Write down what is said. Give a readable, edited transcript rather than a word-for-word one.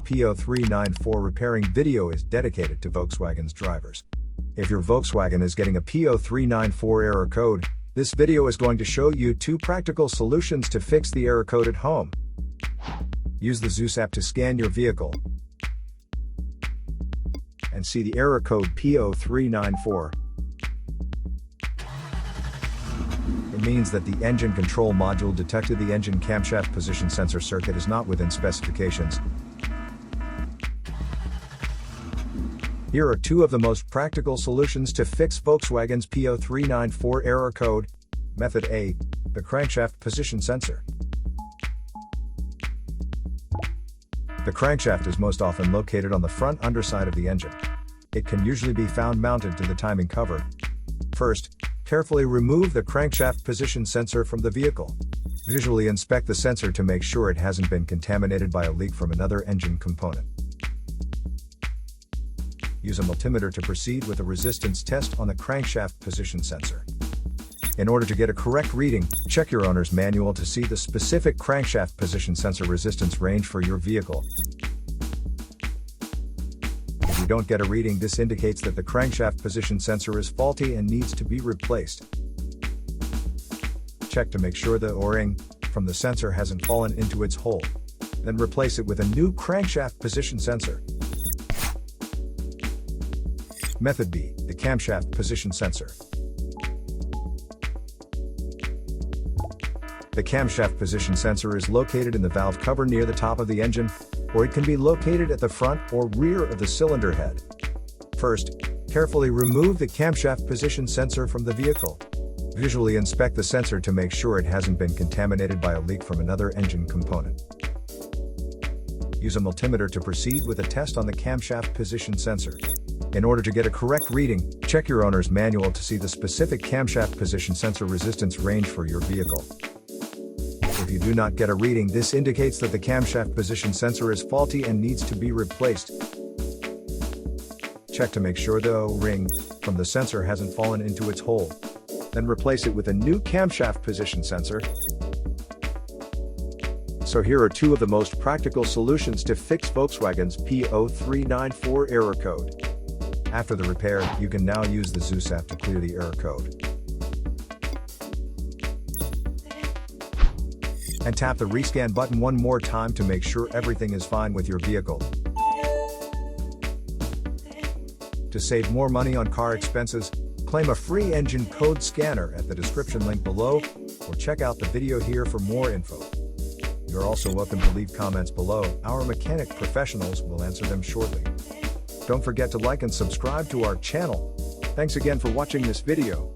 P0394 repairing video is dedicated to Volkswagen's drivers. If your Volkswagen is getting a P0394 error code, this video is going to show you 2 practical solutions to fix the error code at home. Use the Zeus app to scan your vehicle and see the error code P0394. It means that the engine control module detected the engine camshaft position sensor circuit is not within specifications. Here are 2 of the most practical solutions to fix Volkswagen's P0394 error code. Method A, the crankshaft position sensor. The crankshaft is most often located on the front underside of the engine. It can usually be found mounted to the timing cover. First, carefully remove the crankshaft position sensor from the vehicle. Visually inspect the sensor to make sure it hasn't been contaminated by a leak from another engine component. Use a multimeter to proceed with a resistance test on the crankshaft position sensor. In order to get a correct reading, check your owner's manual to see the specific crankshaft position sensor resistance range for your vehicle. If you don't get a reading, this indicates that the crankshaft position sensor is faulty and needs to be replaced. Check to make sure the O-ring from the sensor hasn't fallen into its hole. Then replace it with a new crankshaft position sensor. Method B, the camshaft position sensor. The camshaft position sensor is located in the valve cover near the top of the engine, or it can be located at the front or rear of the cylinder head. First, carefully remove the camshaft position sensor from the vehicle. Visually inspect the sensor to make sure it hasn't been contaminated by a leak from another engine component. Use a multimeter to proceed with a test on the camshaft position sensor. In order to get a correct reading, check your owner's manual to see the specific camshaft position sensor resistance range for your vehicle. If you do not get a reading, this indicates that the camshaft position sensor is faulty and needs to be replaced. Check to make sure the O-ring from the sensor hasn't fallen into its hole. Then replace it with a new camshaft position sensor. So here are 2 of the most practical solutions to fix Volkswagen's P0394 error code. After the repair, you can now use the Zeus app to clear the error code. And tap the rescan button one more time to make sure everything is fine with your vehicle. To save more money on car expenses, claim a free engine code scanner at the description link below, or check out the video here for more info. You're also welcome to leave comments below. Our mechanic professionals will answer them shortly. Don't forget to like and subscribe to our channel. Thanks again for watching this video.